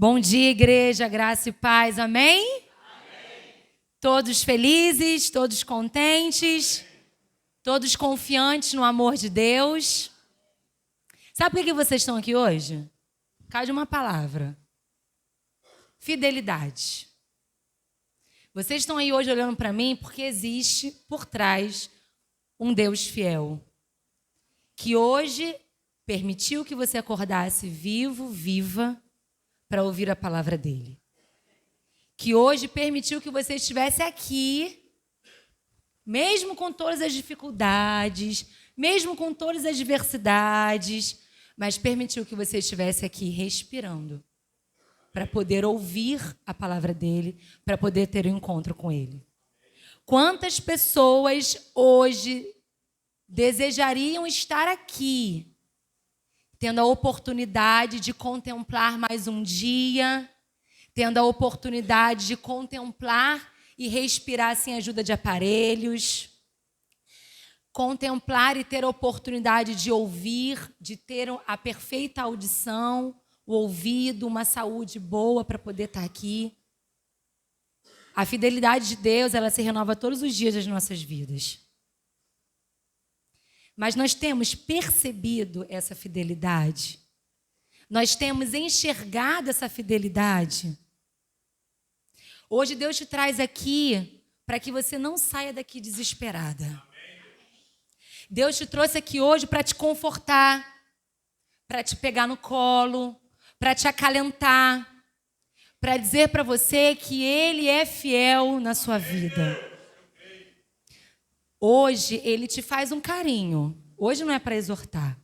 Bom dia, igreja, graça e paz, amém? Amém. Todos felizes, todos contentes, todos confiantes no amor de Deus. Sabe por que vocês estão aqui hoje? Por causa de uma palavra: fidelidade. Vocês estão aí hoje olhando para mim porque existe por trás um Deus fiel, que hoje permitiu que você acordasse vivo, viva, para ouvir a palavra dele. Que hoje permitiu que você estivesse aqui, mesmo com todas as dificuldades, mesmo com todas as adversidades, mas permitiu que você estivesse aqui respirando, para poder ouvir a palavra dele, para poder ter um encontro com ele. Quantas pessoas hoje desejariam estar aqui, tendo a oportunidade de contemplar mais um dia, tendo a oportunidade de contemplar e respirar sem ajuda de aparelhos, contemplar e ter a oportunidade de ouvir, de ter a perfeita audição, o ouvido, uma saúde boa para poder estar aqui. A fidelidade de Deus, ela se renova todos os dias das nossas vidas. Mas nós temos percebido essa fidelidade? Nós temos enxergado essa fidelidade? Hoje Deus te traz aqui para que você não saia daqui desesperada. Deus te trouxe aqui hoje para te confortar, para te pegar no colo, para te acalentar, para dizer para você que Ele é fiel na sua vida. Hoje, Ele te faz um carinho. Hoje não é para exortar,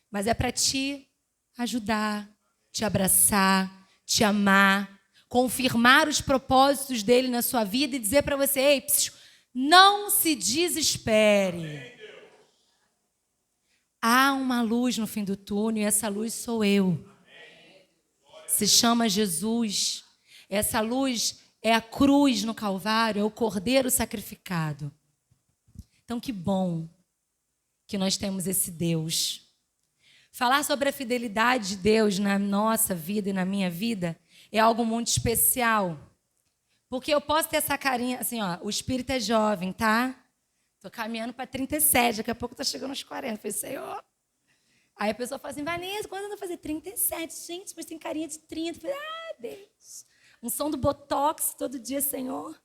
mas é para te ajudar, te abraçar, te amar, confirmar os propósitos dEle na sua vida e dizer para você: ei, não se desespere. Há uma luz no fim do túnel e essa luz sou eu. Se chama Jesus. Essa luz é a cruz no Calvário, é o Cordeiro sacrificado. Então, que bom que nós temos esse Deus. Falar sobre a fidelidade de Deus na nossa vida e na minha vida é algo muito especial. Porque eu posso ter essa carinha, assim, ó, o espírito é jovem, tá? Tô caminhando para 37, daqui a pouco tô chegando aos 40. Eu falei, Senhor. Aí a pessoa fala assim, Vanessa, quando eu vou fazer 37? Gente, mas tem carinha de 30. Eu falei, Deus. Um som do Botox todo dia, Senhor.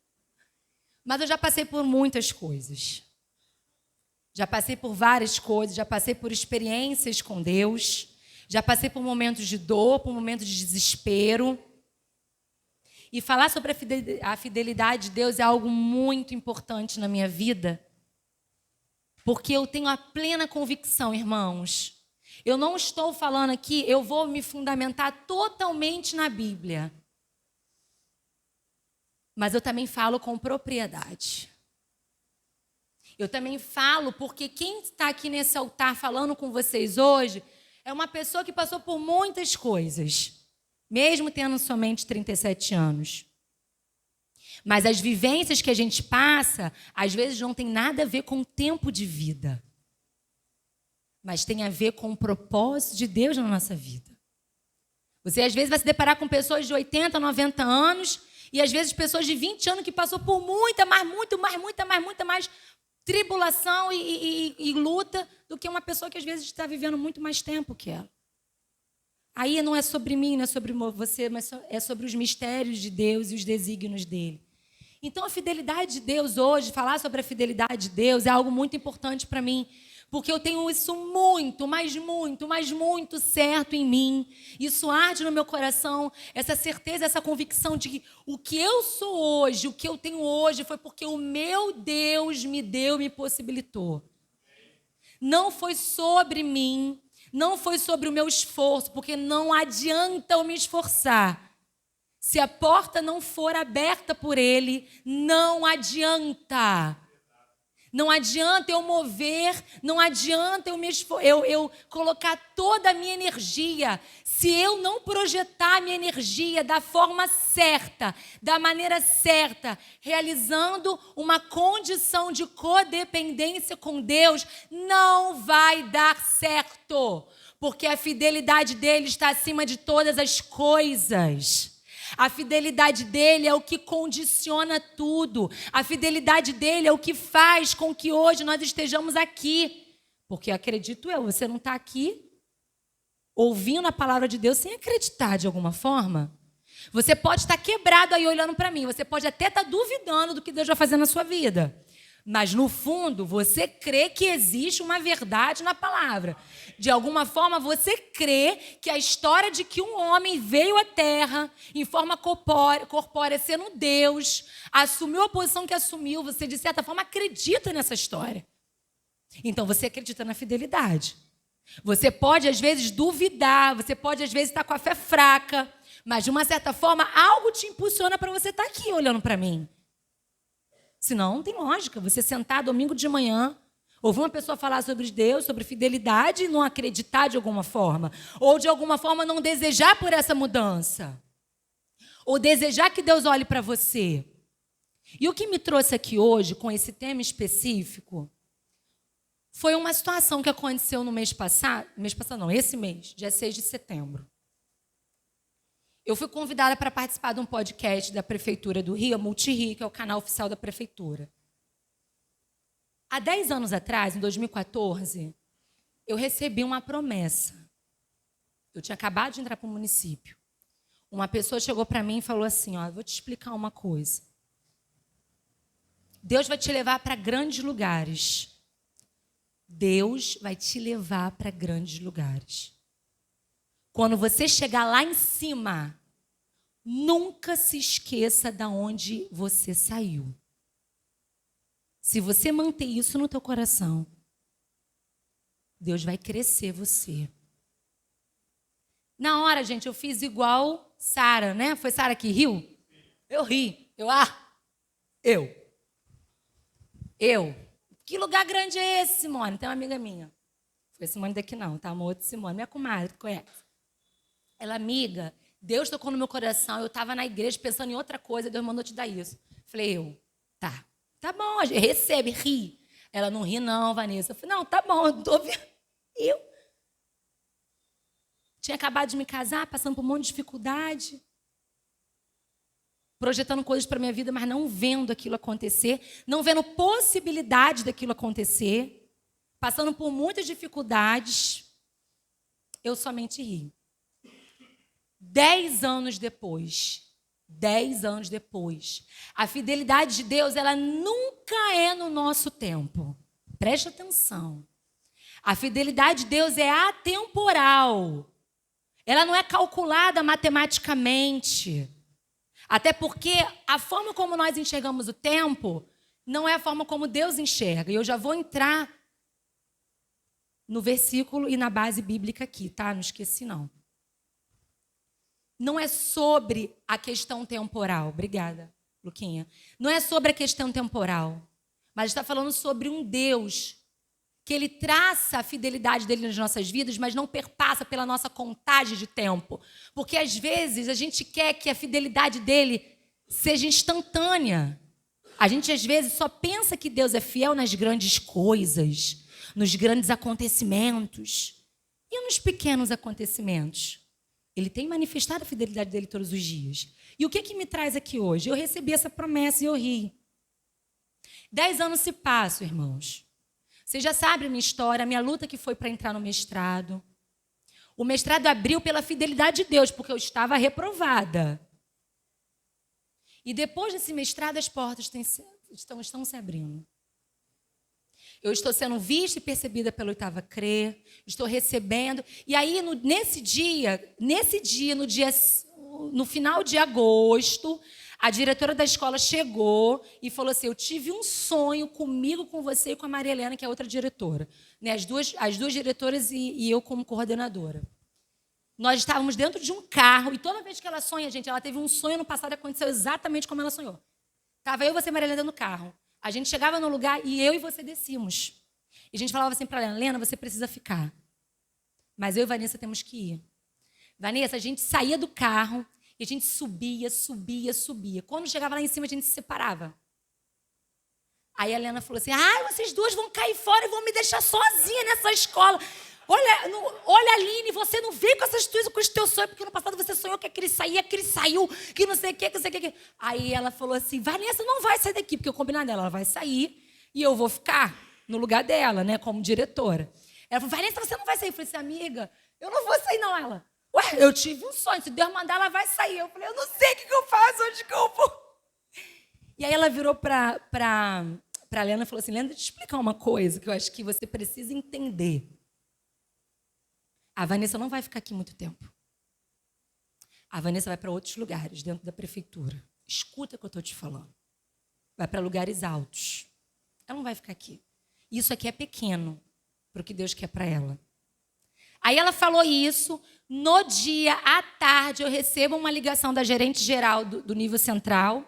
Mas eu já passei por muitas coisas. Já passei por várias coisas, já passei por experiências com Deus, já passei por momentos de dor, por momentos de desespero. E falar sobre a fidelidade de Deus é algo muito importante na minha vida, porque eu tenho a plena convicção, irmãos. Eu não estou falando aqui, eu vou me fundamentar totalmente na Bíblia. Mas eu também falo com propriedade. Eu também falo porque quem está aqui nesse altar falando com vocês hoje é uma pessoa que passou por muitas coisas, mesmo tendo somente 37 anos. Mas as vivências que a gente passa, às vezes não tem nada a ver com o tempo de vida, mas tem a ver com o propósito de Deus na nossa vida. Você às vezes vai se deparar com pessoas de 80, 90 anos e às vezes pessoas de 20 anos que passou por muita mais tribulação e luta do que uma pessoa que às vezes está vivendo muito mais tempo que ela. Aí não é sobre mim, não é sobre você, mas é sobre os mistérios de Deus e os desígnios dele. Então a fidelidade de Deus hoje, falar sobre a fidelidade de Deus é algo muito importante para mim, porque eu tenho isso muito certo em mim. Isso arde no meu coração, essa certeza, essa convicção de que o que eu sou hoje, o que eu tenho hoje, foi porque o meu Deus me deu, me possibilitou. Não foi sobre mim, não foi sobre o meu esforço, porque não adianta eu me esforçar. Se a porta não for aberta por Ele, não adianta. Não adianta eu mover, não adianta eu colocar toda a minha energia. Se eu não projetar a minha energia da forma certa, da maneira certa, realizando uma condição de codependência com Deus, não vai dar certo. Porque a fidelidade dele está acima de todas as coisas. A fidelidade dele é o que condiciona tudo. A fidelidade dele é o que faz com que hoje nós estejamos aqui. Porque acredito eu, você não está aqui ouvindo a palavra de Deus sem acreditar de alguma forma. Você pode estar quebrado aí olhando para mim. Você pode até estar duvidando do que Deus vai fazer na sua vida. Mas, no fundo, você crê que existe uma verdade na palavra. De alguma forma, você crê que a história de que um homem veio à Terra em forma corpórea, sendo Deus, assumiu a posição que assumiu, você, de certa forma, acredita nessa história. Então, você acredita na fidelidade. Você pode, às vezes, duvidar, você pode, às vezes, estar com a fé fraca, mas, de uma certa forma, algo te impulsiona para você estar aqui olhando para mim. Senão, não tem lógica. Você sentar domingo de manhã, ouvir uma pessoa falar sobre Deus, sobre fidelidade e não acreditar de alguma forma. Ou, de alguma forma, não desejar por essa mudança. Ou desejar que Deus olhe para você. E o que me trouxe aqui hoje, com esse tema específico, foi uma situação que aconteceu no mês passado. Esse mês, dia 6 de setembro. Eu fui convidada para participar de um podcast da Prefeitura do Rio, a Multirio, que é o canal oficial da Prefeitura. Há 10 anos atrás, em 2014, eu recebi uma promessa. Eu tinha acabado de entrar para o município. Uma pessoa chegou para mim e falou assim, vou te explicar uma coisa. Deus vai te levar para grandes lugares. Deus vai te levar para grandes lugares. Quando você chegar lá em cima, nunca se esqueça de onde você saiu. Se você manter isso no teu coração, Deus vai crescer você. Na hora, gente, eu fiz igual Sara, né? Foi Sara que riu? Eu ri. Eu. Que lugar grande é esse, Simone? Tem uma amiga minha. Foi Simone daqui não, tá? Uma outra Simone. Minha comadre, conhece? Ela, amiga, Deus tocou no meu coração, eu estava na igreja pensando em outra coisa, Deus mandou te dar isso. Falei, tá bom, recebe, ri. Ela, não ri não, Vanessa. Eu falei, não, tá bom, eu tô vendo. Eu tinha acabado de me casar, passando por um monte de dificuldade, projetando coisas para a minha vida, mas não vendo aquilo acontecer, não vendo possibilidade daquilo acontecer, passando por muitas dificuldades, eu somente ri. 10 anos depois, a fidelidade de Deus, ela nunca é no nosso tempo. Preste atenção. A fidelidade de Deus é atemporal. Ela não é calculada matematicamente. Até porque a forma como nós enxergamos o tempo não é a forma como Deus enxerga. E eu já vou entrar no versículo e na base bíblica aqui, tá? Não esqueci, não. Não é sobre a questão temporal. Obrigada, Luquinha. Não é sobre a questão temporal. Mas está falando sobre um Deus que Ele traça a fidelidade dele nas nossas vidas, mas não perpassa pela nossa contagem de tempo. Porque, às vezes, a gente quer que a fidelidade dele seja instantânea. A gente, às vezes, só pensa que Deus é fiel nas grandes coisas, nos grandes acontecimentos e nos pequenos acontecimentos. Ele tem manifestado a fidelidade dele todos os dias. E o que me traz aqui hoje? Eu recebi essa promessa e eu ri. 10 anos se passam, irmãos. Vocês já sabem a minha história, a minha luta que foi para entrar no mestrado. O mestrado abriu pela fidelidade de Deus, porque eu estava reprovada. E depois desse mestrado, as portas estão se abrindo. Eu estou sendo vista e percebida pela oitava CRE, estou recebendo. E aí, no final de agosto, a diretora da escola chegou e falou assim, eu tive um sonho comigo, com você e com a Maria Helena, que é outra diretora. Né? As duas diretoras e eu como coordenadora. Nós estávamos dentro de um carro e toda vez que ela sonha, gente, ela teve um sonho no passado e aconteceu exatamente como ela sonhou. Estava eu e você e Maria Helena no carro. A gente chegava no lugar e eu e você descíamos. E a gente falava assim para ela, Helena, você precisa ficar. Mas eu e Vanessa temos que ir. Vanessa, a gente saía do carro e a gente subia. Quando chegava lá em cima, a gente se separava. Aí a Helena falou assim, vocês duas vão cair fora e vão me deixar sozinha nessa escola. Olha, Aline, você não veio com essas coisas com os teus sonhos, porque no passado você sonhou que aquele saía, aquele saiu, que não sei o que, que não sei o que. Aí ela falou assim, Vanessa não vai sair daqui, porque eu combinei dela, ela vai sair e eu vou ficar no lugar dela, né, como diretora. Ela falou, Vanessa, você não vai sair. Eu falei assim, amiga, eu não vou sair não. Ela, ué, eu tive um sonho, se Deus mandar, ela vai sair. Eu falei, eu não sei o que eu faço, onde que eu vou. E aí ela virou para a Lena e falou assim, Lena, deixa eu te explicar uma coisa que eu acho que você precisa entender. A Vanessa não vai ficar aqui muito tempo. A Vanessa vai para outros lugares, dentro da prefeitura. Escuta o que eu estou te falando. Vai para lugares altos. Ela não vai ficar aqui. Isso aqui é pequeno para o que Deus quer para ela. Aí ela falou isso. No dia, à tarde, eu recebo uma ligação da gerente geral do nível central,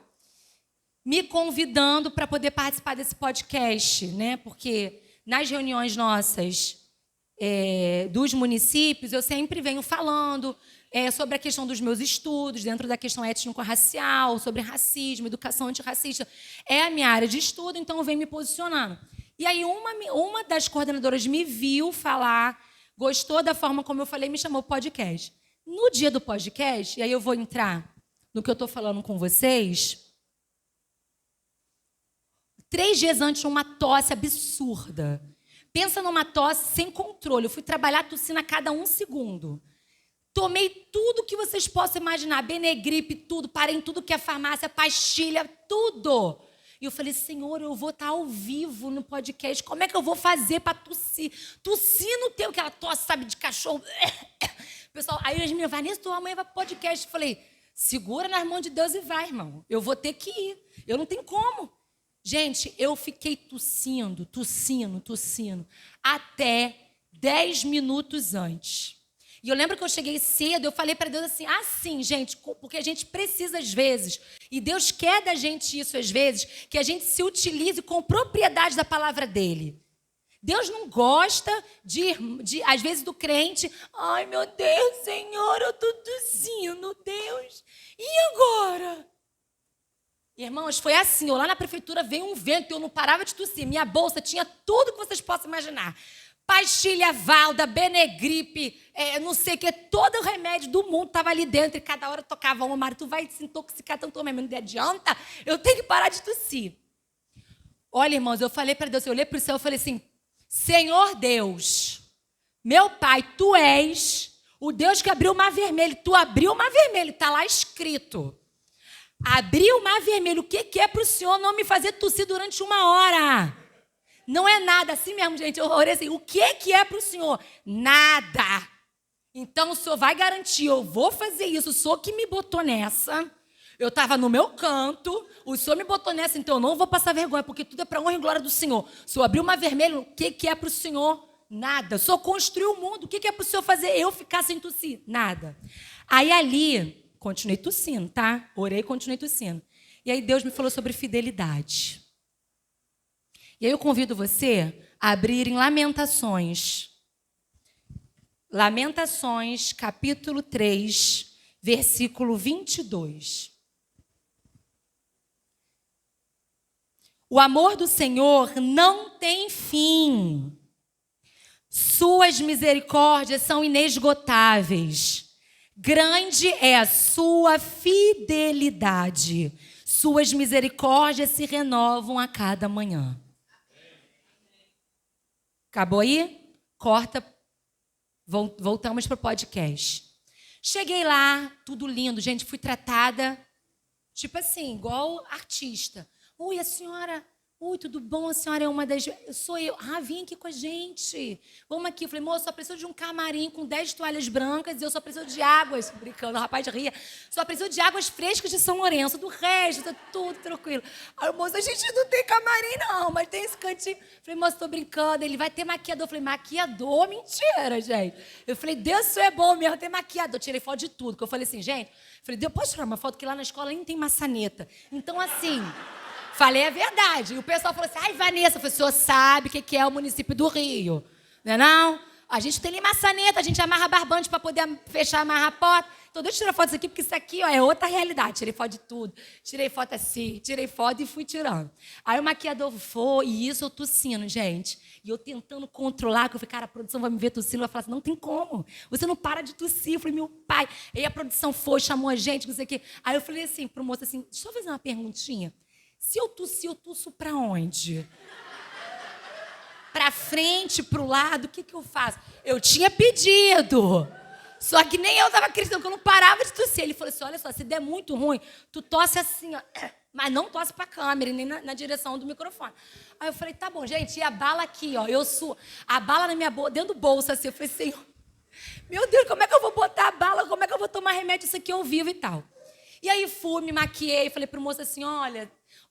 me convidando para poder participar desse podcast, né? Porque nas reuniões nossas dos municípios, eu sempre venho falando sobre a questão dos meus estudos, dentro da questão étnico-racial, sobre racismo, educação antirracista. É a minha área de estudo, então eu venho me posicionando. E aí uma das coordenadoras me viu falar, gostou da forma como eu falei, me chamou para o podcast. No dia do podcast, e aí eu vou entrar no que eu estou falando com vocês, 3 dias antes, uma tosse absurda. Pensa numa tosse sem controle. Eu fui trabalhar tossindo a cada 1 segundo. Tomei tudo que vocês possam imaginar. Benegripe, tudo. Parei em tudo que é farmácia, pastilha, tudo. E eu falei, Senhor, eu vou estar ao vivo no podcast. Como é que eu vou fazer para tossir? Tossir no tempo, aquela tosse, sabe, de cachorro. Pessoal, aí as meninas, Vanessa, tua mãe vai para o podcast. Eu falei, segura nas mãos de Deus e vai, irmão. Eu vou ter que ir. Eu não tenho como. Gente, eu fiquei tossindo, até 10 minutos antes. E eu lembro que eu cheguei cedo, eu falei para Deus assim, gente, porque a gente precisa às vezes, e Deus quer da gente isso às vezes, que a gente se utilize com propriedade da palavra dele. Deus não gosta às vezes, do crente, ai meu Deus, Senhor, eu estou tossindo, Deus, e agora? Irmãos, foi assim, eu lá na prefeitura veio um vento e eu não parava de tossir. Minha bolsa tinha tudo que vocês possam imaginar. Pastilha Valda, Benegripe, não sei o que, todo o remédio do mundo estava ali dentro. E cada hora tocava uma, Mari, tu vai se intoxicar tanto, mas não adianta, eu tenho que parar de tossir. Olha, irmãos, eu falei para Deus, eu olhei para o céu e falei assim, Senhor Deus, meu Pai, Tu és o Deus que abriu o mar vermelho. Tu abriu o mar vermelho, está lá escrito. Abrir o mar vermelho, o que é para o Senhor não me fazer tossir durante 1 hora? Não é nada, assim mesmo, gente. Eu orei assim, o que é para o Senhor? Nada. Então o Senhor vai garantir, eu vou fazer isso. O Senhor que me botou nessa. Eu estava no meu canto, o Senhor me botou nessa, então eu não vou passar vergonha, porque tudo é para honra e glória do Senhor. O Senhor abriu o mar vermelho, o que é para o Senhor? Nada. O Senhor construiu o mundo, o que é para o Senhor fazer eu ficar sem tossir? Nada. Aí ali... Continuei tossindo, tá? Orei e continuei tossindo. E aí Deus me falou sobre fidelidade. E aí eu convido você a abrir em Lamentações. Lamentações, capítulo 3, versículo 22. O amor do Senhor não tem fim. Suas misericórdias são inesgotáveis. Grande é a sua fidelidade. Suas misericórdias se renovam a cada manhã. Acabou aí? Corta. Voltamos para o podcast. Cheguei lá, tudo lindo. Gente, fui tratada, tipo assim, igual artista. Oi, a senhora... Oi, tudo bom? A senhora é uma das... Sou eu. Ah, vim aqui com a gente. Vamos aqui. Eu falei, moço, só preciso de um camarim com 10 toalhas brancas e eu só preciso de águas. Brincando, o rapaz ria. Só preciso de águas frescas de São Lourenço. Do resto, tá tudo tranquilo. Aí, moço, a gente não tem camarim, não, mas tem esse cantinho. Eu falei, moço, tô brincando. Ele vai ter maquiador. Eu falei, maquiador? Mentira, gente. Eu falei, Deus, isso é bom mesmo, tem maquiador. Eu tirei foto de tudo. Que eu falei assim, gente, falei, Deus, posso tirar uma foto? Que lá na escola nem tem maçaneta. Então, assim... Falei a verdade. E o pessoal falou assim, ai, Vanessa, o senhor sabe o que é o município do Rio. Não é não? A gente tem ali maçaneta, a gente amarra barbante para poder fechar, amarrar a porta. Então, deixa eu tirar foto disso aqui, porque isso aqui ó, é outra realidade. Tirei foto de tudo. Tirei foto assim, tirei foto e fui tirando. Aí o maquiador foi, e isso eu tossindo, gente. E eu tentando controlar, que eu falei, cara, a produção vai me ver tossindo, vai falar assim, não tem como. Você não para de tossir. Eu falei, meu pai. Aí a produção foi, chamou a gente, não sei o quê. Aí eu falei assim pro moço assim, deixa eu fazer uma perguntinha. Se eu tossir, eu tosso para onde? Para frente, para o lado, o que eu faço? Eu tinha pedido. Só que nem eu estava acreditando, que eu não parava de tossir. Ele falou assim, olha só, se der muito ruim, tu tosse assim, ó, mas não tosse para a câmera, nem na direção do microfone. Aí eu falei, tá bom, gente, e a bala aqui, ó, a bala na minha bolsa, dentro do bolso, assim, eu falei, Senhor, meu Deus, como é que eu vou botar a bala, como é que eu vou tomar remédio, isso aqui ao vivo e tal. E aí fui, me maquiei, falei pro moço assim, olha...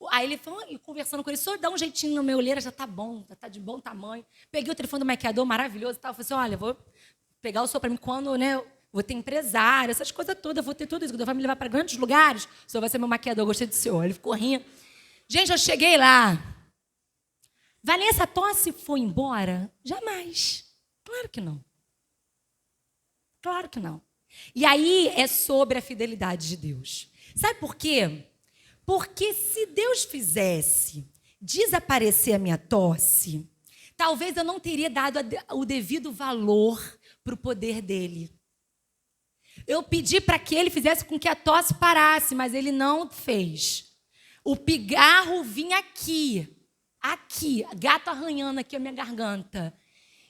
Aí ele falou, conversando com ele, só dá um jeitinho na minha olheira, já tá bom, já tá de bom tamanho. Peguei o telefone do maquiador, maravilhoso e tal. Falei assim, olha, vou pegar o senhor para mim quando, né, vou ter empresário, essas coisas todas, vou ter tudo isso, vai me levar para grandes lugares, o senhor vai ser meu maquiador, gostei do senhor. Ele ficou rindo. Gente, eu cheguei lá. Vanessa, a tosse foi embora? Jamais. Claro que não. Claro que não. E aí é sobre a fidelidade de Deus. Sabe por quê? Porque se Deus fizesse desaparecer a minha tosse, talvez eu não teria dado o devido valor para o poder dele. Eu pedi para que ele fizesse com que a tosse parasse, mas ele não fez. O pigarro vinha aqui, gato arranhando aqui a minha garganta.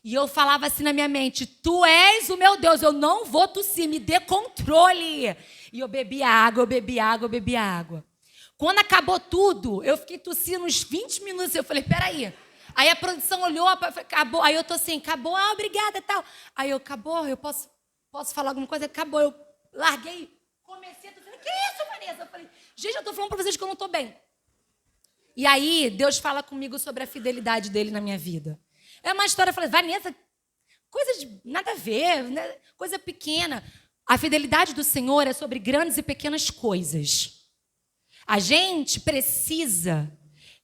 E eu falava assim na minha mente, tu és o meu Deus, eu não vou tossir, me dê controle. E eu bebia água. Quando acabou tudo, eu fiquei tossindo uns 20 minutos. Eu falei, peraí. Aí a produção olhou, acabou. Aí eu tô assim, acabou, obrigada e tal. Aí eu, acabou, eu posso falar alguma coisa? Acabou, eu larguei, comecei a tossir. Que isso, Vanessa? Eu falei, gente, eu tô falando pra vocês que eu não tô bem. E aí, Deus fala comigo sobre a fidelidade dele na minha vida. É uma história, eu falei, Vanessa, coisa de nada a ver, né? Coisa pequena. A fidelidade do Senhor é sobre grandes e pequenas coisas. A gente precisa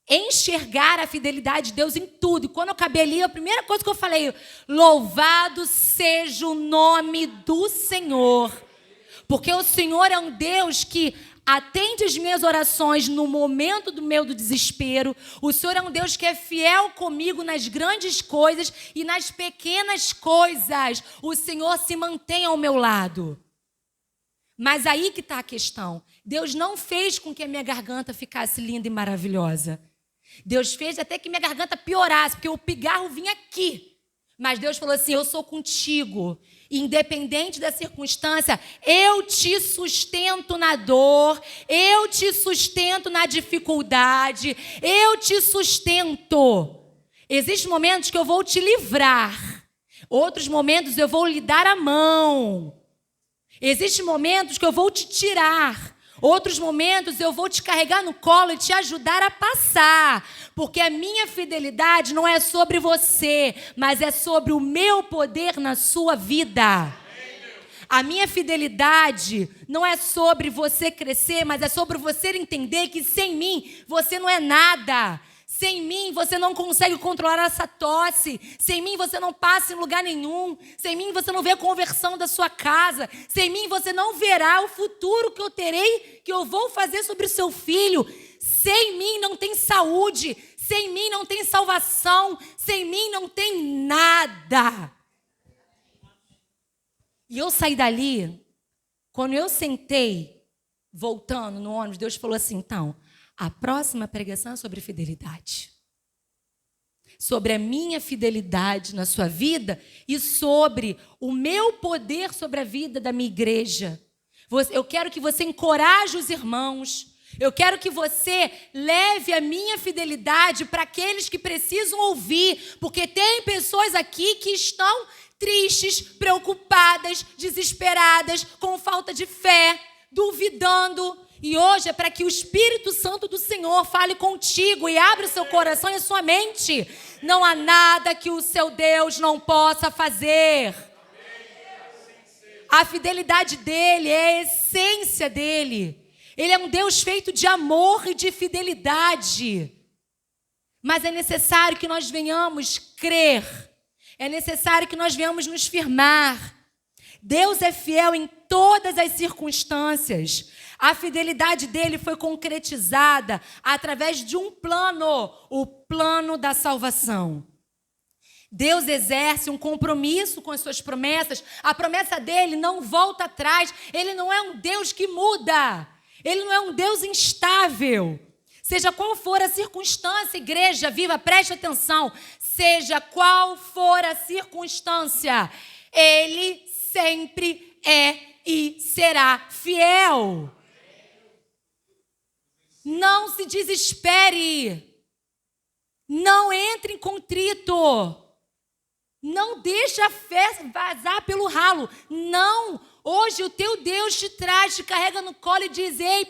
enxergar a fidelidade de Deus em tudo. E quando eu acabei ali, a primeira coisa que eu falei, louvado seja o nome do Senhor. Porque o Senhor é um Deus que atende as minhas orações no momento do meu desespero. O Senhor é um Deus que é fiel comigo nas grandes coisas e nas pequenas coisas. O Senhor se mantém ao meu lado. Mas aí que está a questão. Deus não fez com que a minha garganta ficasse linda e maravilhosa. Deus fez até que minha garganta piorasse, porque o pigarro vinha aqui. Mas Deus falou assim, eu sou contigo. Independente da circunstância, eu te sustento na dor, eu te sustento na dificuldade, eu te sustento. Existem momentos que eu vou te livrar. Outros momentos eu vou lhe dar a mão. Existem momentos que eu vou te tirar. Outros momentos eu vou te carregar no colo e te ajudar a passar. Porque a minha fidelidade não é sobre você, mas é sobre o meu poder na sua vida. A minha fidelidade não é sobre você crescer, mas é sobre você entender que sem mim você não é nada. Sem mim, você não consegue controlar essa tosse. Sem mim, você não passa em lugar nenhum. Sem mim, você não vê a conversão da sua casa. Sem mim, você não verá o futuro que eu terei, que eu vou fazer sobre o seu filho. Sem mim, não tem saúde. Sem mim, não tem salvação. Sem mim, não tem nada. E eu saí dali, quando eu sentei, voltando no ônibus, Deus falou assim, então... A próxima pregação é sobre fidelidade. Sobre a minha fidelidade na sua vida e sobre o meu poder sobre a vida da minha igreja. Eu quero que você encoraje os irmãos. Eu quero que você leve a minha fidelidade para aqueles que precisam ouvir. Porque tem pessoas aqui que estão tristes, preocupadas, desesperadas, com falta de fé, duvidando. E hoje é para que o Espírito Santo do Senhor fale contigo e abra o seu coração e a sua mente. Não há nada que o seu Deus não possa fazer. A fidelidade dele é a essência dele. Ele é um Deus feito de amor e de fidelidade. Mas é necessário que nós venhamos crer. É necessário que nós venhamos nos firmar. Deus é fiel em todas as circunstâncias. A fidelidade dele foi concretizada através de um plano, o plano da salvação. Deus exerce um compromisso com as suas promessas. A promessa dele não volta atrás. Ele não é um Deus que muda. Ele não é um Deus instável. Seja qual for a circunstância, igreja viva, preste atenção. Seja qual for a circunstância, ele sempre é e será fiel. Não se desespere. Não entre em contrito. Não deixe a fé vazar pelo ralo. Não. Hoje o teu Deus te traz, te carrega no colo e diz: ei,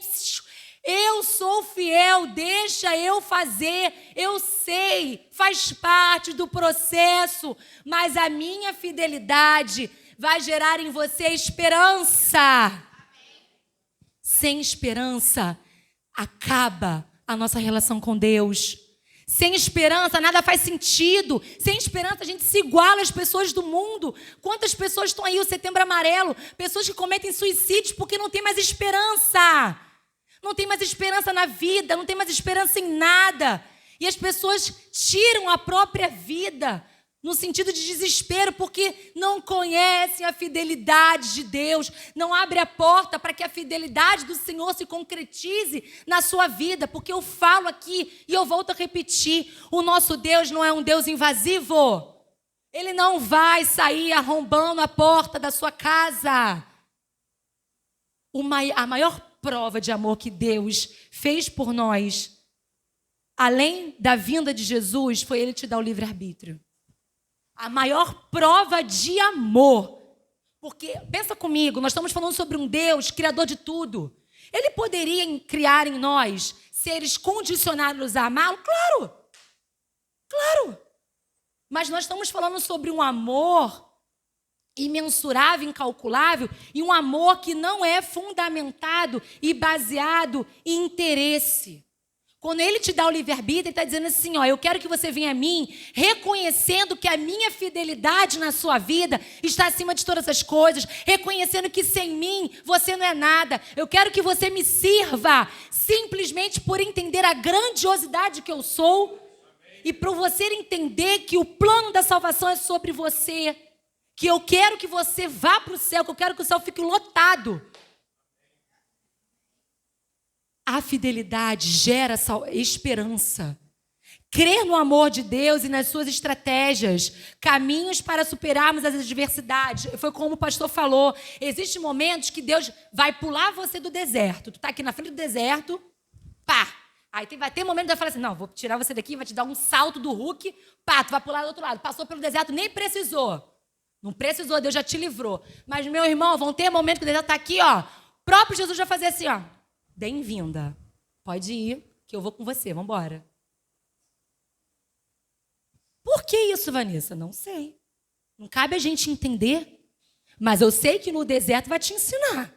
eu sou fiel, deixa eu fazer. Eu sei, faz parte do processo, mas a minha fidelidade vai gerar em você esperança. Sem esperança, acaba a nossa relação com Deus. Sem esperança, nada faz sentido. Sem esperança, a gente se iguala às pessoas do mundo. Quantas pessoas estão aí, o Setembro Amarelo? Pessoas que cometem suicídios porque não tem mais esperança. Não tem mais esperança na vida, não tem mais esperança em nada. E as pessoas tiram a própria vida no sentido de desespero, porque não conhecem a fidelidade de Deus, não abre a porta para que a fidelidade do Senhor se concretize na sua vida, porque eu falo aqui e eu volto a repetir, o nosso Deus não é um Deus invasivo, Ele não vai sair arrombando a porta da sua casa. A maior prova de amor que Deus fez por nós, além da vinda de Jesus, foi Ele te dar o livre-arbítrio. A maior prova de amor. Porque, pensa comigo, nós estamos falando sobre um Deus criador de tudo. Ele poderia criar em nós seres condicionados a amá-lo? Claro. Claro. Mas nós estamos falando sobre um amor imensurável, incalculável, e um amor que não é fundamentado e baseado em interesse. Quando Ele te dá o livre-arbítrio, Ele está dizendo assim, ó, eu quero que você venha a mim, reconhecendo que a minha fidelidade na sua vida está acima de todas as coisas, reconhecendo que sem mim você não é nada. Eu quero que você me sirva simplesmente por entender a grandiosidade que eu sou e para você entender que o plano da salvação é sobre você, que eu quero que você vá para o céu, que eu quero que o céu fique lotado. A fidelidade gera esperança. Crer no amor de Deus e nas suas estratégias, caminhos para superarmos as adversidades. Foi como o pastor falou, existem momentos que Deus vai pular você do deserto. Tu está aqui na frente do deserto, pá. Aí vai ter momento que vai falar assim, não, vou tirar você daqui, vai te dar um salto do Hulk, pá, tu vai pular do outro lado. Passou pelo deserto, nem precisou. Não precisou, Deus já te livrou. Mas, meu irmão, vão ter momentos que o deserto está aqui, ó. O próprio Jesus vai fazer assim, ó. Bem-vinda. Pode ir, que eu vou com você. Vamos embora. Por que isso, Vanessa? Não sei. Não cabe a gente entender. Mas eu sei que no deserto vai te ensinar.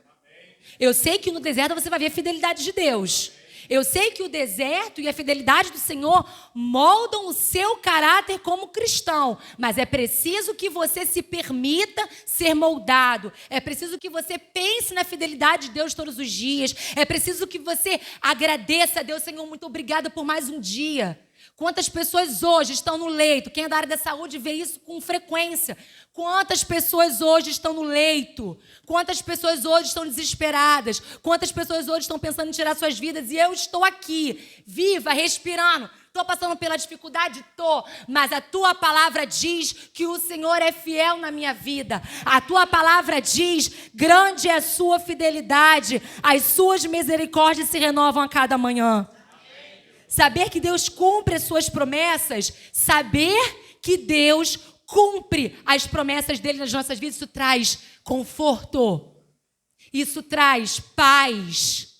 Eu sei que no deserto você vai ver a fidelidade de Deus. Eu sei que o deserto e a fidelidade do Senhor moldam o seu caráter como cristão, mas é preciso que você se permita ser moldado. É preciso que você pense na fidelidade de Deus todos os dias. É preciso que você agradeça a Deus, Senhor, muito obrigada por mais um dia. Quantas pessoas hoje estão no leito? Quem é da área da saúde vê isso com frequência. Quantas pessoas hoje estão no leito? Quantas pessoas hoje estão desesperadas? Quantas pessoas hoje estão pensando em tirar suas vidas? E eu estou aqui, viva, respirando. Estou passando pela dificuldade? Estou. Mas a tua palavra diz que o Senhor é fiel na minha vida. A tua palavra diz, grande é a sua fidelidade. As suas misericórdias se renovam a cada manhã. Saber que Deus cumpre as suas promessas, saber que Deus cumpre as promessas dele nas nossas vidas, isso traz conforto, isso traz paz.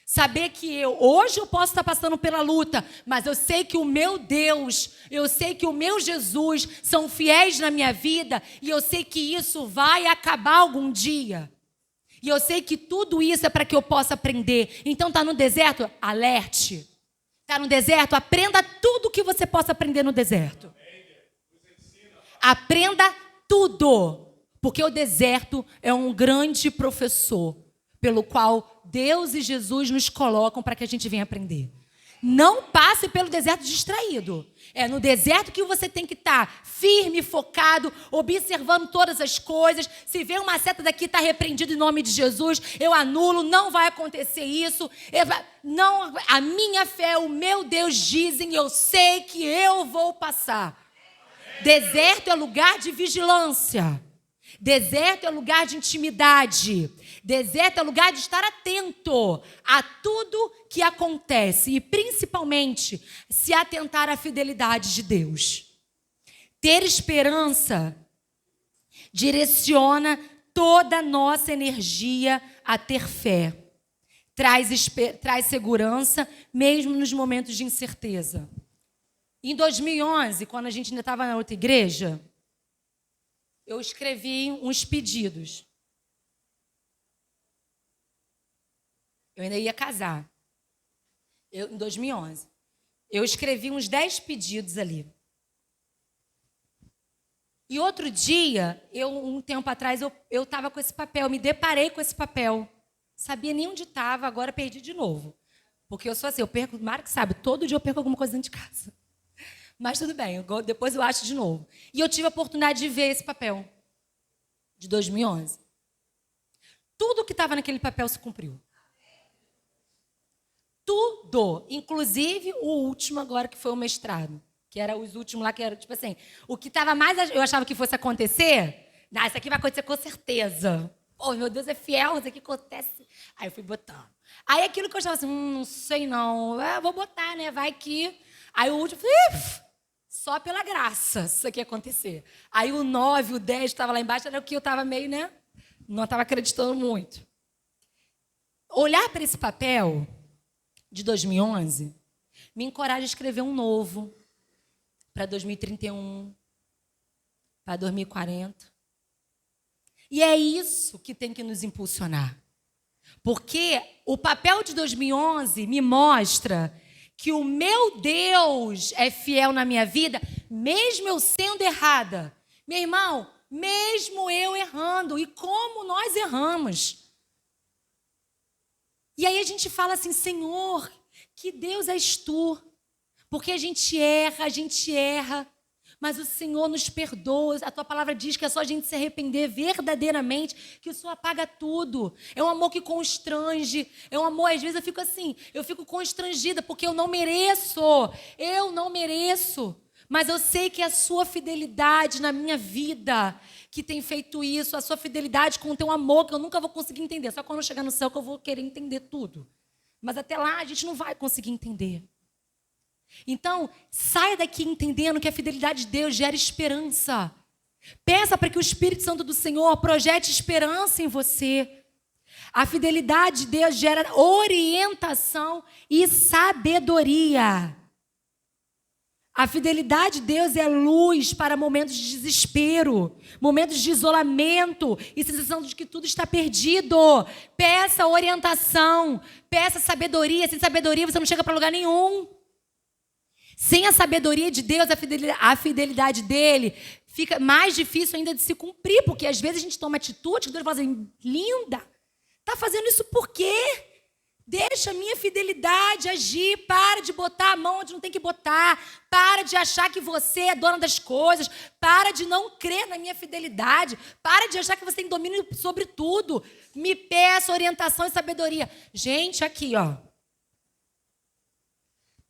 Saber que hoje eu posso estar passando pela luta, mas eu sei que o meu Deus, eu sei que o meu Jesus são fiéis na minha vida e eu sei que isso vai acabar algum dia. E eu sei que tudo isso é para que eu possa aprender. Então está no deserto? Alerte. Está no deserto? Aprenda tudo o que você possa aprender no deserto. Aprenda tudo, porque o deserto é um grande professor, pelo qual Deus e Jesus nos colocam para que a gente venha aprender. Não passe pelo deserto distraído. É no deserto que você tem que estar firme, focado, observando todas as coisas. Se vê uma seta daqui, está repreendido em nome de Jesus. Eu anulo, não vai acontecer isso. Não, a minha fé, o meu Deus dizem, eu sei que eu vou passar. Deserto é lugar de vigilância. Deserto é lugar de intimidade. Deserto é lugar de estar atento a tudo que acontece e, principalmente, se atentar à fidelidade de Deus. Ter esperança direciona toda a nossa energia a ter fé. Traz segurança, mesmo nos momentos de incerteza. Em 2011, quando a gente ainda estava na outra igreja, eu escrevi uns pedidos. Eu ainda ia casar. Em 2011. Eu escrevi uns 10 pedidos ali. E outro dia, um tempo atrás, eu estava com esse papel, me deparei com esse papel. Sabia nem onde estava, agora perdi de novo. Porque eu sou assim, eu perco, Mara que sabe, todo dia eu perco alguma coisa dentro de casa. Mas tudo bem, depois eu acho de novo. E eu tive a oportunidade de ver esse papel, de 2011. Tudo que estava naquele papel se cumpriu. Tudo, inclusive o último agora que foi o mestrado, que era os últimos lá, que era tipo assim, o que estava mais, eu achava que fosse acontecer, isso aqui vai acontecer com certeza. Oh, meu Deus, é fiel, isso aqui acontece. Aí eu fui botando. Aí aquilo que eu achava assim, não sei não, vou botar, né, vai que... Aí o último, só pela graça isso aqui acontecer. Aí o 9, o 10 estava lá embaixo, era o que eu estava meio, né, não estava acreditando muito. Olhar para esse papel de 2011, me encoraja a escrever um novo para 2031, para 2040. E é isso que tem que nos impulsionar. Porque o papel de 2011 me mostra que o meu Deus é fiel na minha vida, mesmo eu sendo errada. Meu irmão, mesmo eu errando, e como nós erramos. E aí a gente fala assim, Senhor, que Deus és tu. Porque a gente erra, mas o Senhor nos perdoa. A tua palavra diz que é só a gente se arrepender verdadeiramente, que o Senhor apaga tudo. É um amor que constrange, é um amor, às vezes eu fico assim, eu fico constrangida, porque eu não mereço. Mas eu sei que é a sua fidelidade na minha vida que tem feito isso, a sua fidelidade com o teu amor, que eu nunca vou conseguir entender. Só quando eu chegar no céu que eu vou querer entender tudo. Mas até lá a gente não vai conseguir entender. Então, saia daqui entendendo que a fidelidade de Deus gera esperança. Peça para que o Espírito Santo do Senhor projete esperança em você. A fidelidade de Deus gera orientação e sabedoria. A fidelidade de Deus é luz para momentos de desespero, momentos de isolamento e sensação de que tudo está perdido. Peça orientação, peça sabedoria. Sem sabedoria você não chega para lugar nenhum. Sem a sabedoria de Deus, a fidelidade dele fica mais difícil ainda de se cumprir, porque às vezes a gente toma atitude que Deus fala assim, linda, está fazendo isso por quê? Deixa a minha fidelidade agir, para de botar a mão onde não tem que botar, para de achar que você é dona das coisas, para de não crer na minha fidelidade, para de achar que você tem domínio sobre tudo. Me peça orientação e sabedoria. Gente, aqui, ó.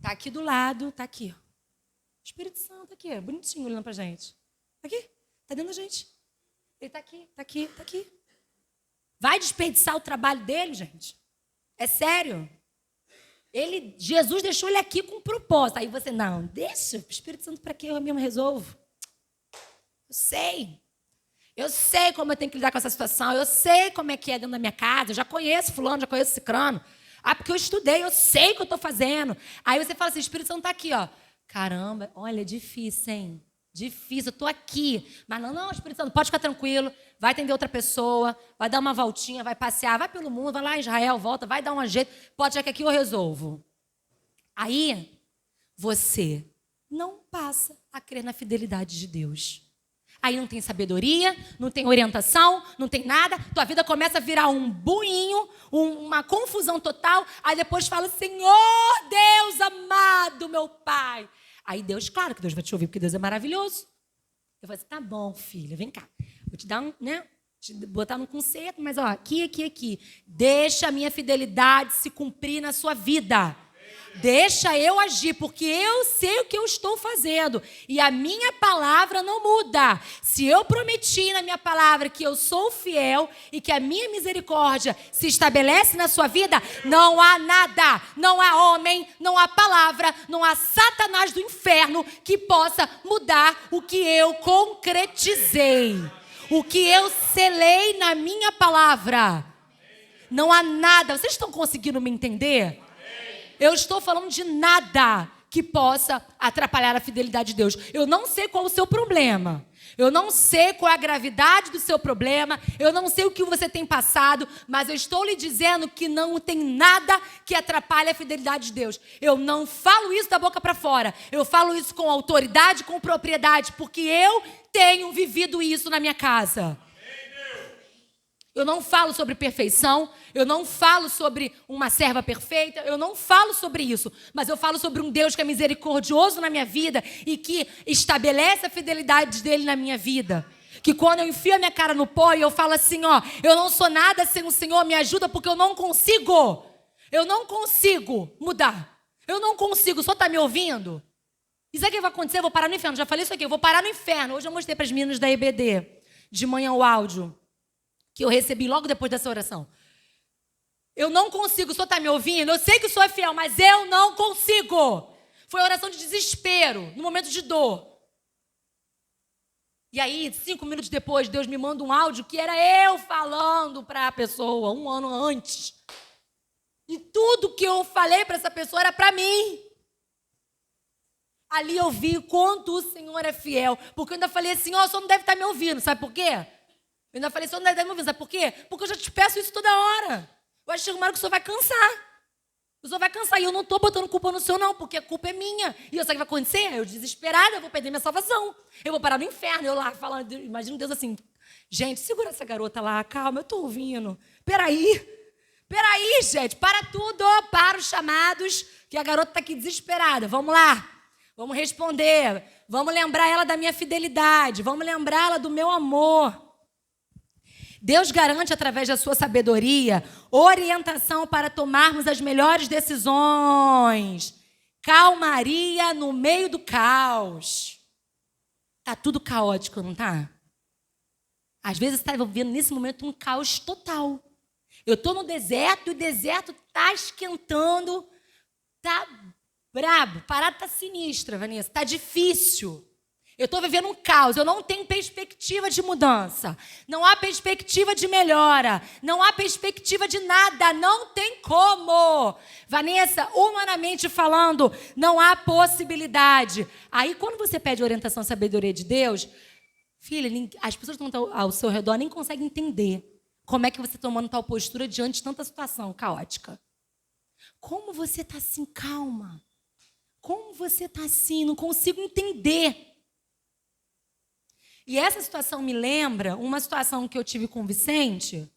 Tá aqui do lado, tá aqui. Ó. Espírito Santo aqui, ó, bonitinho olhando pra gente. Tá aqui, tá dentro da gente. Ele tá aqui, tá aqui, tá aqui. Vai desperdiçar o trabalho dele, gente? É sério. Jesus deixou ele aqui com um propósito. Aí você, não, deixa o Espírito Santo para que eu mesmo resolvo. Eu sei como eu tenho que lidar com essa situação. Eu sei como é que é dentro da minha casa. Eu já conheço fulano, já conheço cicrano. Porque eu estudei, eu sei o que eu estou fazendo. Aí você fala assim, o Espírito Santo está aqui, ó. Caramba, olha, é difícil, hein? Difícil, eu estou aqui. Mas não, Espírito Santo, pode ficar tranquilo. Vai atender outra pessoa, vai dar uma voltinha, vai passear, vai pelo mundo, vai lá em Israel, volta, vai dar um jeito. Pode já que aqui eu resolvo. Aí, você não passa a crer na fidelidade de Deus. Aí não tem sabedoria, não tem orientação, não tem nada. Tua vida começa a virar um buinho, uma confusão total. Aí depois fala, Senhor Deus amado, meu Pai. Aí Deus, claro que Deus vai te ouvir, porque Deus é maravilhoso. Eu falei assim, tá bom, filha, vem cá. Vou te dar te botar num concerto, mas ó, aqui. Deixa a minha fidelidade se cumprir na sua vida. Deixa eu agir, porque eu sei o que eu estou fazendo. E a minha palavra não muda. Se eu prometi na minha palavra que eu sou fiel e que a minha misericórdia se estabelece na sua vida, não há nada, não há homem, não há palavra, não há Satanás do inferno que possa mudar o que eu concretizei. O que eu selei na minha palavra. Não há nada. Vocês estão conseguindo me entender? Eu estou falando de nada que possa atrapalhar a fidelidade de Deus. Eu não sei qual o seu problema. Eu não sei qual é a gravidade do seu problema. Eu não sei o que você tem passado. Mas eu estou lhe dizendo que não tem nada que atrapalhe a fidelidade de Deus. Eu não falo isso da boca para fora. Eu falo isso com autoridade, com propriedade. Porque eu tenho vivido isso na minha casa. Eu não falo sobre perfeição, eu não falo sobre uma serva perfeita, eu não falo sobre isso, mas eu falo sobre um Deus que é misericordioso na minha vida e que estabelece a fidelidade dele na minha vida. Que quando eu enfio a minha cara no pó e eu falo assim, ó, eu não sou nada sem o Senhor, me ajuda porque eu não consigo mudar. Eu não consigo, só tá me ouvindo? Isso aqui vai acontecer, eu vou parar no inferno, já falei isso aqui, eu vou parar no inferno. Hoje eu mostrei para as meninas da EBD, de manhã o áudio que eu recebi logo depois dessa oração. Eu não consigo, o senhor está me ouvindo? Eu sei que o senhor é fiel, mas eu não consigo. Foi oração de desespero, no momento de dor. E aí, 5 minutos depois, Deus me manda um áudio que era eu falando para a pessoa, 1 ano antes. E tudo que eu falei para essa pessoa era para mim. Ali eu vi quanto o Senhor é fiel. Porque eu ainda falei assim, ó, o senhor não deve estar me ouvindo, sabe por quê? Eu ainda falei, o senhor não deve me ouvir, sabe por quê? Porque eu já te peço isso toda hora. Eu acho que chega uma hora que o senhor vai cansar. O senhor vai cansar. E eu não estou botando culpa no senhor, não, porque a culpa é minha. E eu sei o que vai acontecer? Eu desesperada, eu vou perder minha salvação. Eu vou parar no inferno. Eu lá falando, imagino Deus assim, gente, segura essa garota lá, calma, eu estou ouvindo. Peraí, gente, para tudo, para os chamados, que a garota está aqui desesperada. Vamos lá, vamos responder. Vamos lembrar ela da minha fidelidade. Vamos lembrar ela do meu amor. Deus garante, através da sua sabedoria, orientação para tomarmos as melhores decisões. Calmaria no meio do caos. Está tudo caótico, não está? Às vezes está vivendo nesse momento um caos total. Eu estou no deserto e o deserto está esquentando. Está brabo, a parada está sinistra, Vanessa. Está difícil. Eu estou vivendo um caos, eu não tenho perspectiva de mudança. Não há perspectiva de melhora. Não há perspectiva de nada, não tem como. Vanessa, humanamente falando, não há possibilidade. Aí, quando você pede orientação e sabedoria de Deus, filha, as pessoas que estão ao seu redor nem conseguem entender como é que você está tomando tal postura diante de tanta situação caótica. Como você está assim, calma? Como você está assim? Não consigo entender. E essa situação me lembra uma situação que eu tive com o Vicente,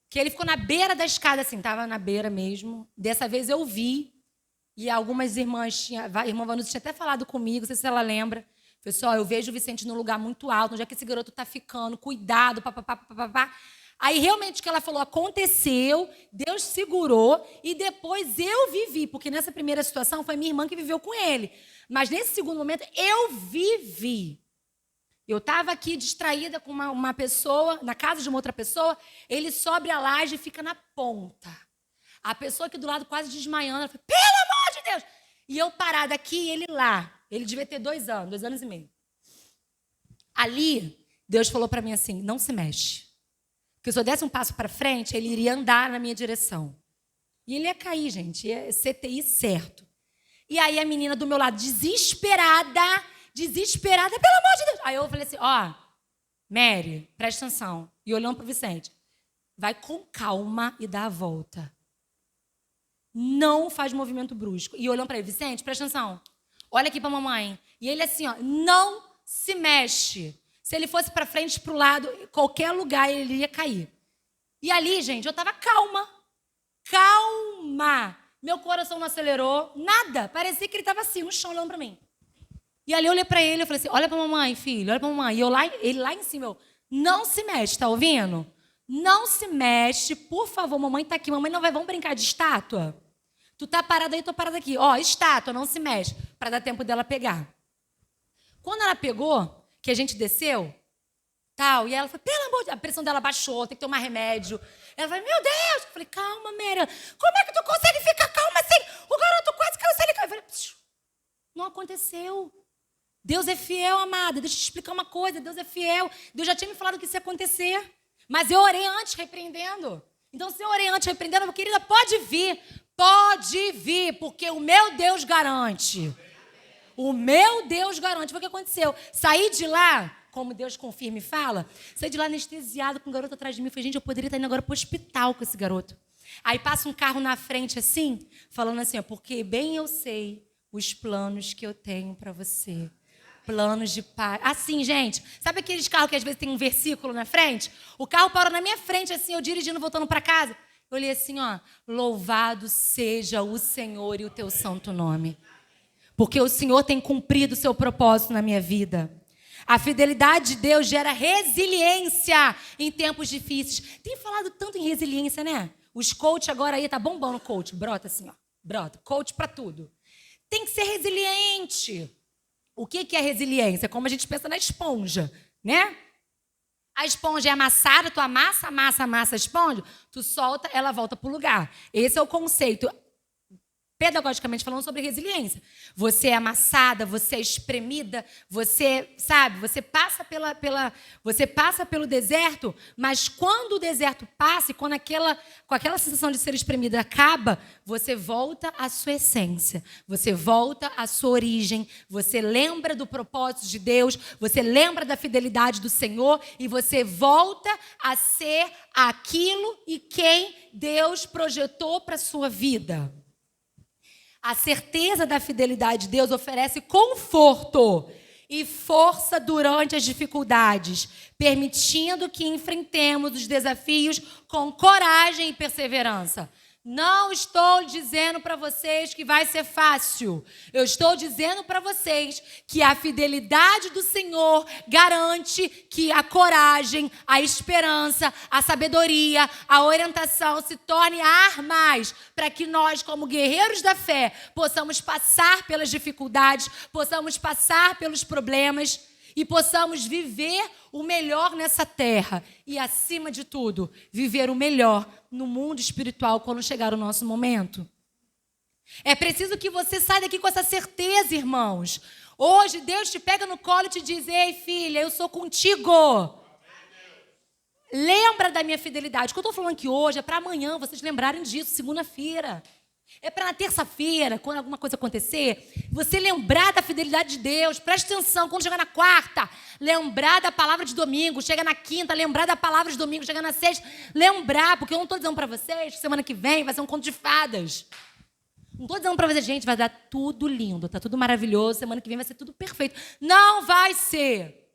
que ele ficou na beira da escada, assim, estava na beira mesmo. Dessa vez eu vi, e algumas irmãs, a irmã Vanusa tinha até falado comigo, não sei se ela lembra. Pessoal, eu vejo o Vicente num lugar muito alto, onde é que esse garoto está ficando, cuidado, papapá. Aí realmente o que ela falou aconteceu, Deus segurou, e depois eu vivi, porque nessa primeira situação foi minha irmã que viveu com ele. Mas nesse segundo momento eu vivi. Eu estava aqui distraída com uma pessoa, na casa de uma outra pessoa, ele sobe a laje e fica na ponta. A pessoa aqui do lado quase desmaiando, ela falou, pelo amor de Deus! E eu parada aqui e ele lá. Ele devia ter 2 anos, 2 anos e meio. Ali, Deus falou para mim assim, não se mexe. Porque se eu desse um passo para frente, ele iria andar na minha direção. E ele ia cair, gente, ia CTI certo. E aí a menina do meu lado, desesperada, pelo amor de Deus. Aí eu falei assim, ó, Mary, presta atenção. E olhando para o Vicente, vai com calma e dá a volta. Não faz movimento brusco. E olhando para ele, Vicente, presta atenção. Olha aqui para a mamãe. E ele assim, ó, não se mexe. Se ele fosse para frente, para o lado, qualquer lugar ele ia cair. E ali, gente, eu estava calma. Calma. Meu coração não acelerou, nada. Parecia que ele estava assim, no chão, olhando para mim. E ali eu olhei para ele, eu falei assim, olha para a mamãe, filho, olha para a mamãe. E ele lá em cima, não se mexe, tá ouvindo? Não se mexe, por favor, mamãe tá aqui. Mamãe não vai, vamos brincar de estátua? Tu tá parada aí, tô parada aqui. Ó, estátua, não se mexe, para dar tempo dela pegar. Quando ela pegou, que a gente desceu, tal, e ela falou, pelo amor de Deus, a pressão dela baixou, tem que tomar remédio. Ela falou, meu Deus! Eu falei, calma, Mera, como é que tu consegue ficar calma assim? O garoto quase caiu, ele caiu. Eu falei, não aconteceu. Deus é fiel, amada. Deixa eu te explicar uma coisa, Deus é fiel. Deus já tinha me falado que isso ia acontecer. Mas eu orei antes repreendendo. Então, se eu orei antes repreendendo, minha querida, pode vir, porque o meu Deus garante. O meu Deus garante. Foi o que aconteceu. Saí de lá, como Deus confirma e fala, saí de lá anestesiada com o garoto atrás de mim. Falei, gente, eu poderia estar indo agora para o hospital com esse garoto. Aí passa um carro na frente assim, falando assim, ó, porque bem eu sei os planos que eu tenho para você. Planos de paz. Assim, gente, sabe aqueles carros que às vezes tem um versículo na frente? O carro parou na minha frente, assim, eu dirigindo, voltando para casa. Eu olhei assim, ó, louvado seja o Senhor e o teu santo nome. Porque o Senhor tem cumprido o seu propósito na minha vida. A fidelidade de Deus gera resiliência em tempos difíceis. Tem falado tanto em resiliência, né? Os coach agora aí, tá bombando o coach. Brota assim, ó. Brota. Coach para tudo. Tem que ser resiliente. O que é resiliência? Como a gente pensa na esponja, né? A esponja é amassada, tu amassa a esponja, tu solta, ela volta pro lugar. Esse é o conceito, pedagogicamente falando, sobre resiliência. Você é amassada, você é espremida, você, sabe, você passa pelo deserto, mas quando o deserto passa e quando com aquela sensação de ser espremida acaba, você volta à sua essência, você volta à sua origem, você lembra do propósito de Deus, você lembra da fidelidade do Senhor e você volta a ser aquilo e quem Deus projetou para a sua vida. A certeza da fidelidade de Deus oferece conforto e força durante as dificuldades, permitindo que enfrentemos os desafios com coragem e perseverança. Não estou dizendo para vocês que vai ser fácil. Eu estou dizendo para vocês que a fidelidade do Senhor garante que a coragem, a esperança, a sabedoria, a orientação se torne armas para que nós, como guerreiros da fé, possamos passar pelas dificuldades, possamos passar pelos problemas e possamos viver o melhor nessa terra e, acima de tudo, viver o melhor no mundo espiritual quando chegar o nosso momento. É preciso que você saia daqui com essa certeza, irmãos. Hoje Deus te pega no colo e te diz, ei, filha, eu sou contigo. Lembra da minha fidelidade. O que eu estou falando aqui hoje é para amanhã vocês lembrarem disso, segunda-feira. É para na terça-feira, quando alguma coisa acontecer, você lembrar da fidelidade de Deus. Preste atenção, quando chegar na quarta, lembrar da palavra de domingo. Chega na quinta, lembrar da palavra de domingo. Chega na sexta, lembrar. Porque eu não estou dizendo para vocês que semana que vem vai ser um conto de fadas. Não estou dizendo para vocês, gente, vai dar tudo lindo, tá tudo maravilhoso, semana que vem vai ser tudo perfeito. Não vai ser.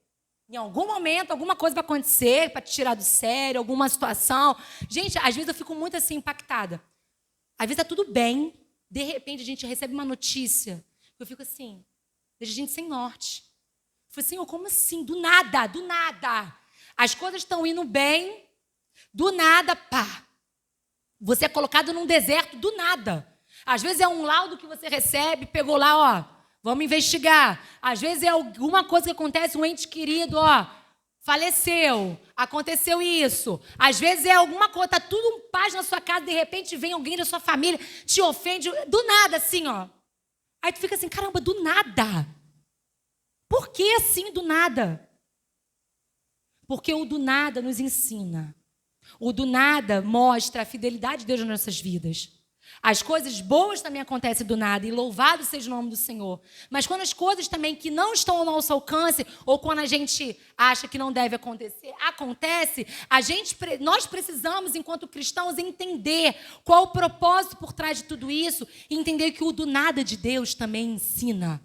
Em algum momento, alguma coisa vai acontecer para te tirar do sério, alguma situação. Gente, às vezes eu fico muito assim, impactada. Às vezes está tudo bem, de repente a gente recebe uma notícia. Eu fico assim, deixa a gente sem norte. Eu falei, Senhor, como assim? Do nada, do nada. As coisas estão indo bem, do nada, pá. Você é colocado num deserto, do nada. Às vezes é um laudo que você recebe, pegou lá, ó, vamos investigar. Às vezes é alguma coisa que acontece, um ente querido, ó, faleceu, aconteceu isso. Às vezes é alguma coisa, tá tudo em paz na sua casa, de repente vem alguém da sua família, te ofende, do nada, assim, ó. Aí tu fica assim, caramba, do nada. Por que assim, do nada? Porque o do nada nos ensina. O do nada mostra a fidelidade de Deus nas nossas vidas. As coisas boas também acontecem do nada, e louvado seja o nome do Senhor. Mas quando as coisas também que não estão ao nosso alcance, ou quando a gente acha que não deve acontecer, acontece, nós precisamos, enquanto cristãos, entender qual o propósito por trás de tudo isso, e entender que o do nada de Deus também ensina.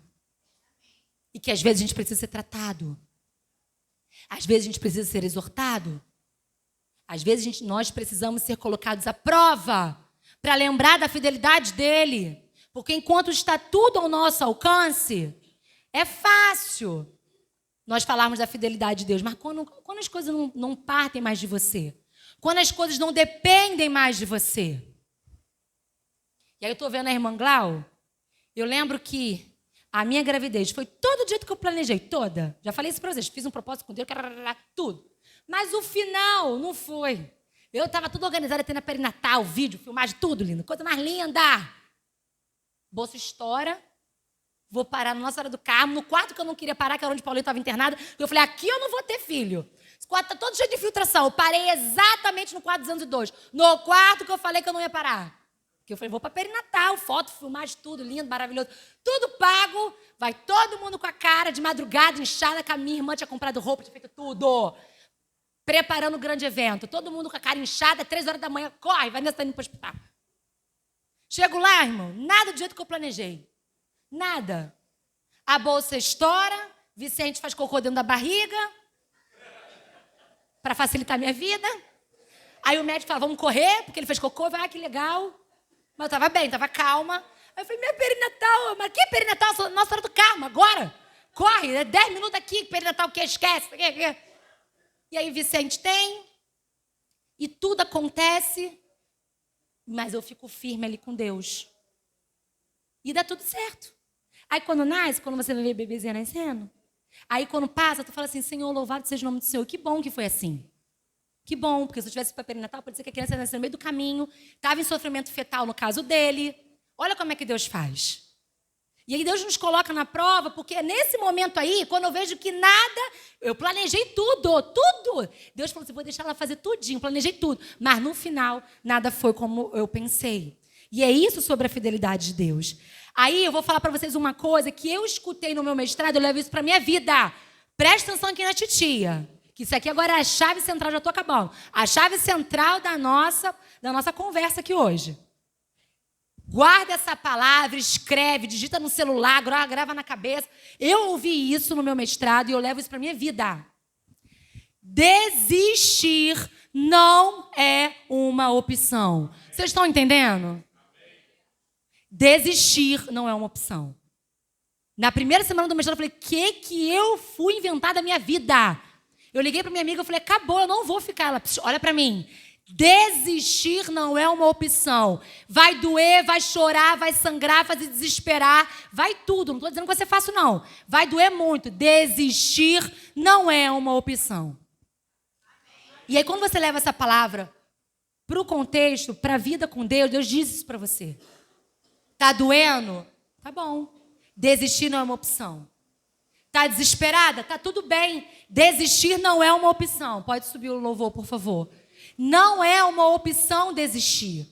E que às vezes a gente precisa ser tratado. Às vezes a gente precisa ser exortado. Às vezes nós precisamos ser colocados à prova para lembrar da fidelidade dele. Porque enquanto está tudo ao nosso alcance, é fácil nós falarmos da fidelidade de Deus. Mas quando as coisas não partem mais de você, quando as coisas não dependem mais de você. E aí eu estou vendo a irmã Glau, eu lembro que a minha gravidez foi todo o jeito que eu planejei, toda. Já falei isso para vocês, fiz um propósito com Deus, tudo. Mas o final não foi. Eu estava tudo organizada, tendo a perinatal, vídeo, filmagem, tudo lindo. Coisa mais linda. Bolsa estoura. Vou parar na Nossa Senhora do Carmo, no quarto que eu não queria parar, que era onde Paulinho estava internado. Eu falei, aqui eu não vou ter filho. Esse quarto está todo cheio de filtração. Eu parei exatamente no quarto 202. No quarto que eu falei que eu não ia parar. Porque eu falei, vou para perinatal, foto, filmagem, tudo lindo, maravilhoso. Tudo pago. Vai todo mundo com a cara de madrugada, inchada, que a minha irmã tinha comprado roupa, tinha feito tudo. Preparando o grande evento. Todo mundo com a cara inchada, 3 horas da manhã, corre, vai nessa indo para o hospital. Chego lá, irmão, nada do jeito que eu planejei. Nada. A bolsa estoura, Vicente faz cocô dentro da barriga, para facilitar a minha vida. Aí o médico fala, vamos correr, porque ele fez cocô. Vai, que legal. Mas eu estava bem, estava calma. Aí eu falei, minha perinatal, mas que perinatal? Nossa Senhora do Carmo, agora? Corre, é 10 minutos aqui, perinatal, o que? Esquece. E aí Vicente tem, e tudo acontece, mas eu fico firme ali com Deus. E dá tudo certo. Aí quando nasce, quando você vai ver bebezinha nascendo, aí quando passa, tu fala assim, Senhor, louvado seja o nome do Senhor. Que bom que foi assim. Que bom, porque se eu tivesse para perinatal, pode ser que a criança nasceu no meio do caminho, estava em sofrimento fetal no caso dele. Olha como é que Deus faz. E aí Deus nos coloca na prova, porque é nesse momento aí, quando eu vejo que nada, eu planejei tudo. Deus falou assim, vou deixar ela fazer tudinho, planejei tudo. Mas no final, nada foi como eu pensei. E é isso sobre a fidelidade de Deus. Aí eu vou falar para vocês uma coisa que eu escutei no meu mestrado, eu levo isso para a minha vida. Presta atenção aqui na titia. Que isso aqui agora é a chave central, já estou acabando. A chave central da nossa conversa aqui hoje. Guarda essa palavra, escreve, digita no celular, grava na cabeça. Eu ouvi isso no meu mestrado e eu levo isso para a minha vida. Desistir não é uma opção. Vocês estão entendendo? Desistir não é uma opção. Na primeira semana do mestrado, eu falei, que eu fui inventar da minha vida? Eu liguei para minha amiga e falei, acabou, eu não vou ficar. Ela, olha para mim. Desistir não é uma opção. Vai doer, vai chorar, vai sangrar, vai se desesperar, vai tudo. Não estou dizendo que vai ser fácil, não. Vai doer muito. Desistir não é uma opção. E aí, quando você leva essa palavra para o contexto, para a vida com Deus, Deus diz isso para você. Tá doendo? Tá bom. Desistir não é uma opção. Tá desesperada? Tá tudo bem. Desistir não é uma opção. Pode subir o louvor, por favor. Não é uma opção desistir.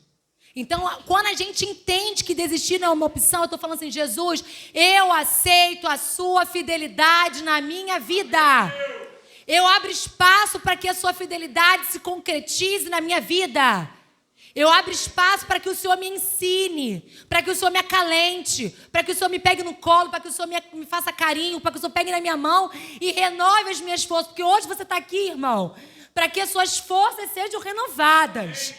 Então, quando a gente entende que desistir não é uma opção, eu estou falando assim, Jesus, eu aceito a sua fidelidade na minha vida. Eu abro espaço para que a sua fidelidade se concretize na minha vida. Eu abro espaço para que o Senhor me ensine, para que o Senhor me acalente, para que o Senhor me pegue no colo, para que o Senhor me faça carinho, para que o Senhor pegue na minha mão e renove as minhas forças. Porque hoje você está aqui, irmão, para que as suas forças sejam renovadas.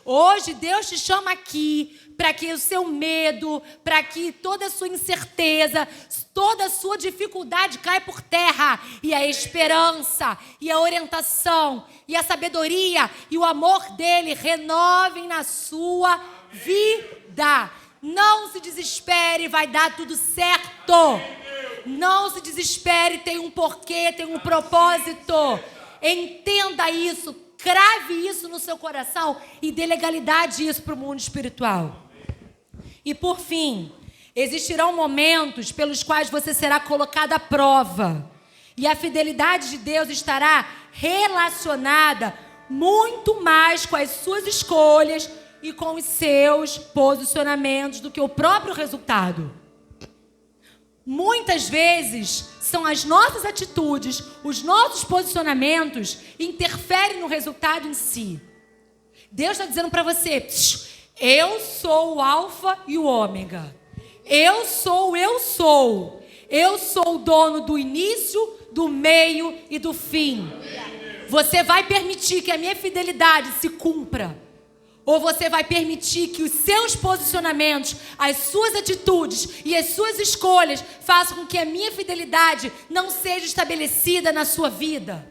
Hoje Deus te chama aqui para que o seu medo, para que toda a sua incerteza, toda a sua dificuldade caia por terra. E a esperança, e a orientação, e a sabedoria, e o amor dele renovem na sua vida. Não se desespere, vai dar tudo certo. Não se desespere, tem um porquê, tem um propósito. Entenda isso, crave isso no seu coração e dê legalidade isso para o mundo espiritual. E por fim, existirão momentos pelos quais você será colocado à prova. E a fidelidade de Deus estará relacionada muito mais com as suas escolhas e com os seus posicionamentos do que o próprio resultado. Muitas vezes são as nossas atitudes, os nossos posicionamentos interferem no resultado em si. Deus está dizendo para você, eu sou o alfa e o ômega. Eu sou. Eu sou o dono do início, do meio e do fim. Você vai permitir que a minha fidelidade se cumpra? Ou você vai permitir que os seus posicionamentos, as suas atitudes e as suas escolhas façam com que a minha fidelidade não seja estabelecida na sua vida?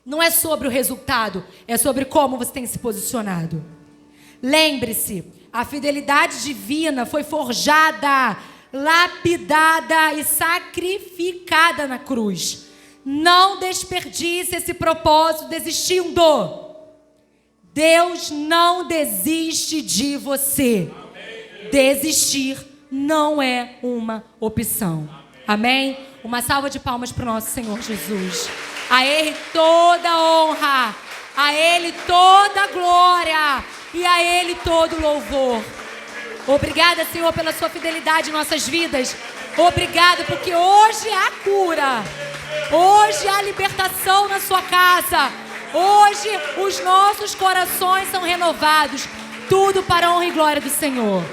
Não é sobre o resultado, é sobre como você tem se posicionado. Lembre-se, a fidelidade divina foi forjada, lapidada e sacrificada na cruz. Não desperdice esse propósito desistindo. Deus não desiste de você. Desistir não é uma opção. Amém? Uma salva de palmas para o nosso Senhor Jesus. A Ele toda honra, a Ele toda glória e a Ele todo louvor. Obrigada, Senhor, pela sua fidelidade em nossas vidas. Obrigada, porque hoje há cura. Hoje há libertação na sua casa. Hoje os nossos corações são renovados. Tudo para a honra e glória do Senhor.